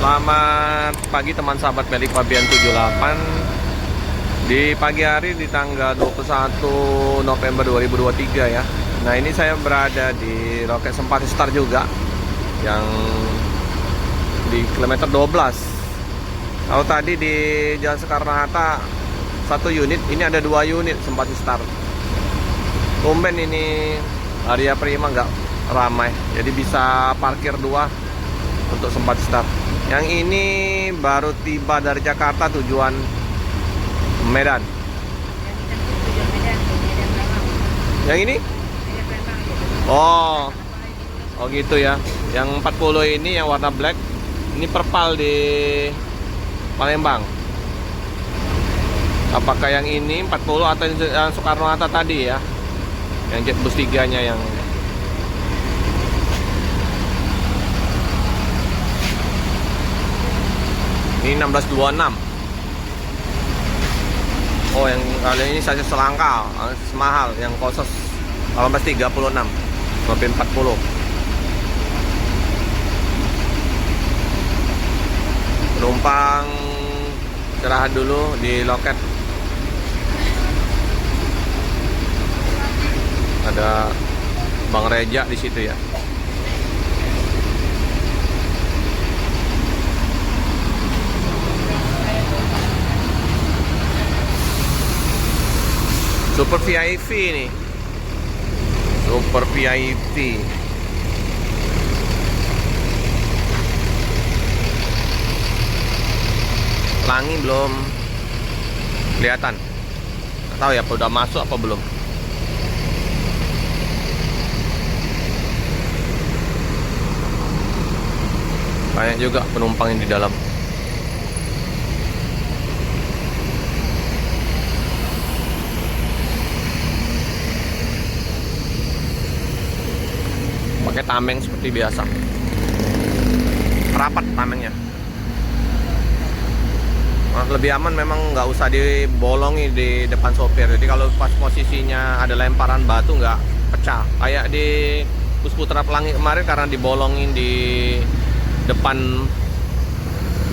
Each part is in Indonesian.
Selamat pagi teman sahabat Belik Fabian 78. Di pagi hari di tanggal 21 November 2023 ya. Nah, ini saya berada di Roket Sempati Star juga, yang di kilometer 12. Kalau tadi di Jalan Soekarno-Hatta 1 unit, ini ada 2 unit Sempati Star. Tumben ini area prima nggak ramai, jadi bisa parkir 2 untuk Sempati Star. Yang ini baru tiba dari Jakarta tujuan Medan. Yang ini? Oh gitu ya. Yang 40 ini yang warna black, ini perpal di Palembang. Apakah yang ini 40 atau yang Soekarno-Hatta tadi ya? Yang jet bus 3-nya yang ini 1626. Oh, yang kali ini saja selangka, semahal yang khusus 1836 sampai 40. Penumpang istirahat dulu di loket. Ada Bang Reja di situ ya. Super VIP nih. Super VIP. Pelangi belum kelihatan. Nggak tahu ya apa udah masuk apa belum. Banyak juga penumpang yang di dalam. Pakai tameng seperti biasa, rapat tamengnya. Nah, lebih aman memang nggak usah dibolongi di depan sopir. Jadi kalau pas posisinya ada lemparan batu nggak pecah. Kayak di bus Putra Pelangi kemarin karena dibolongin di depan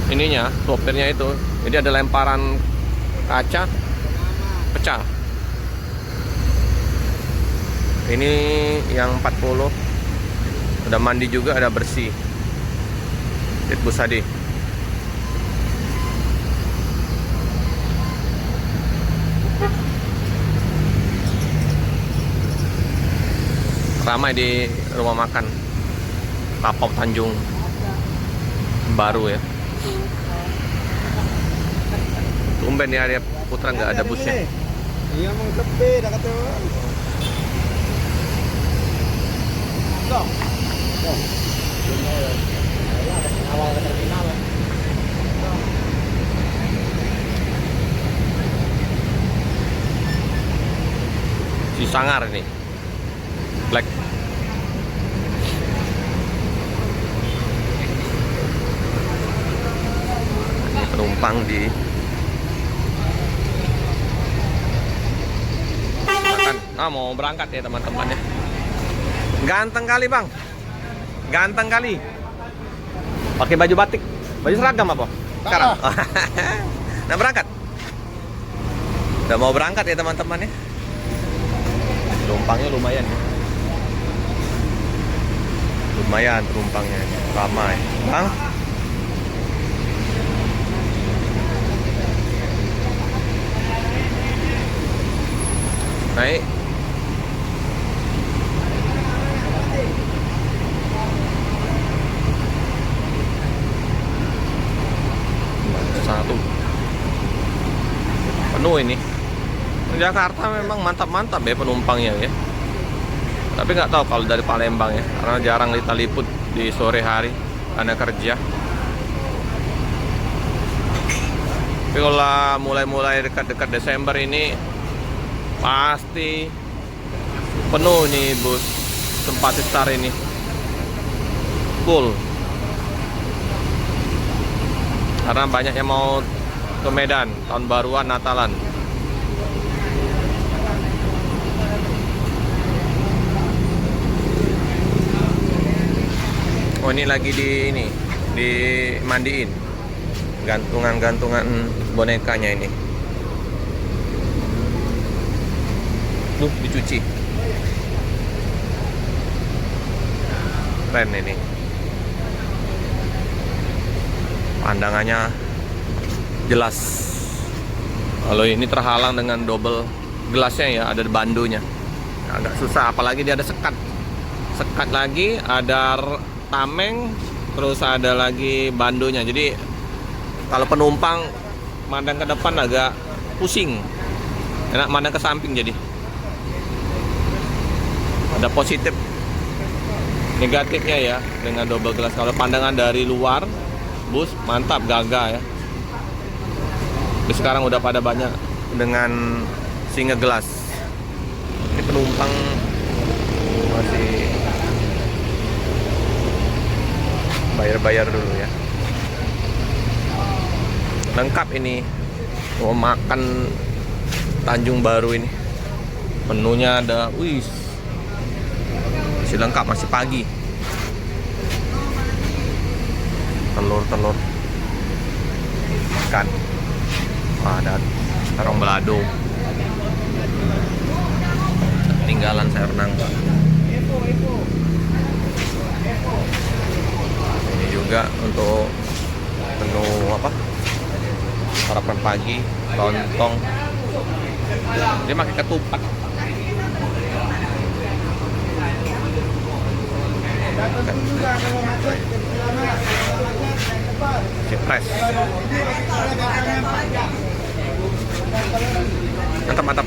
ininya, sopirnya itu. Jadi ada lemparan kaca, pecah. Ini yang 40. Udah mandi juga, ada bersih. Jet bus tadi. Ramai di rumah makan Tapau Tanjung Baru ya. Tumben di area Putra nggak ada busnya. Iya, mau sepi dah kata. Awal ke terminal. Si Sangar ini black. Ini penumpang di makan. Nah, mau berangkat ya teman-teman ya. Ganteng kali bang, ganteng kali. Pakai baju batik, baju seragam apa? Sekarang. Nah, berangkat. Udah mau berangkat ya teman-teman ya. Penumpangnya lumayan ya. Lumayan penumpangnya, ramai. Bang. Naik. Satu. Penuh ini. Jakarta memang mantap-mantap ya penumpangnya ya. Tapi nggak tahu kalau dari Palembang ya, karena jarang kita liput di sore hari karena kerja. Tapi kalau mulai dekat-dekat Desember ini pasti penuh nih bus Sempati Star ini, full. Karena banyak yang mau ke Medan tahun baruan, Natalan. Oh, ini lagi di ini dimandiin. Gantungan-gantungan bonekanya ini. Dicuci. Keren ini. Pandangannya jelas. Kalau ini terhalang dengan double gelasnya ya, ada bandonya. Agak susah, apalagi dia ada sekat. Sekat lagi, ada tameng, terus ada lagi bandonya. Jadi kalau penumpang mandang ke depan agak pusing. Enak mandang ke samping jadi. Ada positif negatifnya ya dengan double glass. Kalau pandangan dari luar bus mantap, gagah ya. Tapi sekarang udah pada banyak dengan single glass. Ini penumpang masih bayar-bayar dulu ya. Lengkap ini. Mau makan Tanjung Baru ini. Menunya ada, wih, masih lengkap, masih pagi. Telur ikan. Ada terong balado. Tinggalan sayur nangka. Ini juga untuk menu apa? Sarapan pagi, lontong. Dia pakai ketupat. Cipres. Mantap.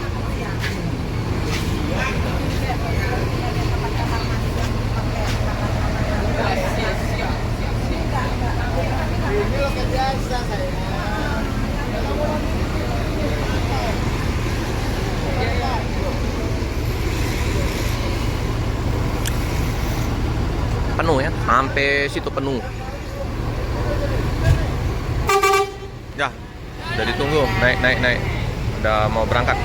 Penuh ya, sampai situ penuh. Ya, udah ditunggu, naik. Udah mau berangkat.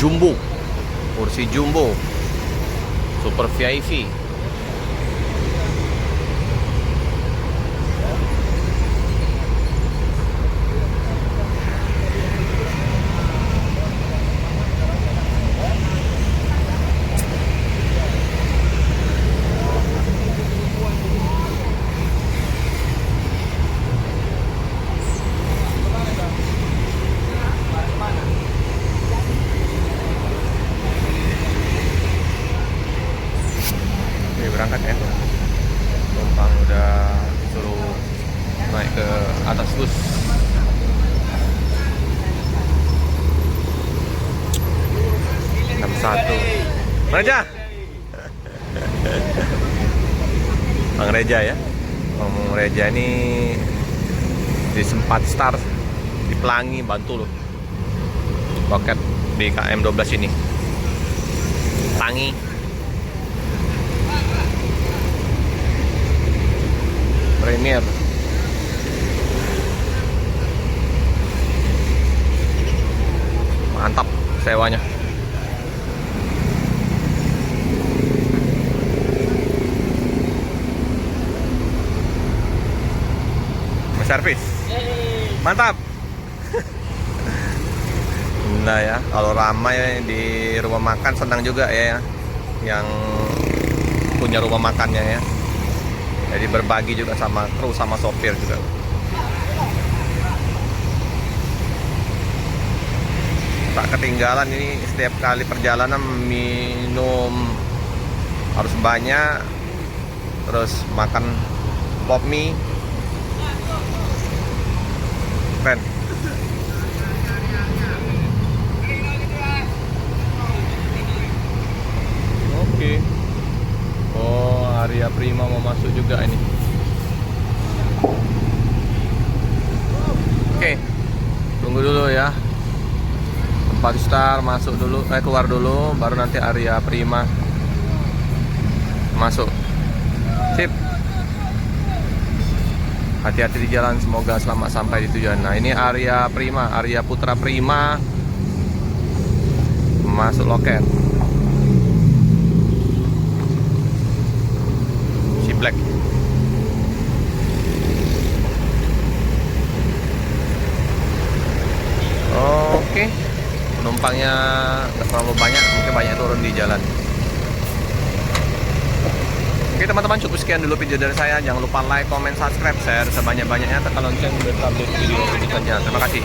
Jumbo, kursi jumbo, super VIP. Berangkat ya, penumpang udah suruh naik ke atas bus. Satu Reja. Bang Reja ya, Bang Reja ini di 4 star di Pelangi, bantu loh paket BKM 12 ini. Pelangi Premier. Mantap sewanya. Servis. Mantap. Nah ya, kalau ramai di rumah makan senang juga ya yang punya rumah makannya ya. Jadi berbagi juga sama kru sama sopir juga. Tak ketinggalan ini, setiap kali perjalanan minum harus banyak. Terus makan pop mie. Keren. Oke. Oh, Arya Prima mau masuk juga ini. Oke. Tunggu dulu ya. 4 star masuk dulu, keluar dulu, baru nanti Arya Prima masuk. Sip. Hati-hati di jalan, semoga selamat sampai di tujuan. Nah, ini Arya Prima, Arya Putra Prima masuk loket. Si Black. Oke, penumpangnya nggak terlalu banyak, mungkin banyak turun di jalan. Oke teman-teman, cukup sekian dulu video dari saya. Jangan lupa like, comment, subscribe, share sebanyak-banyaknya, tekan lonceng biar update video selanjutnya. Terima kasih.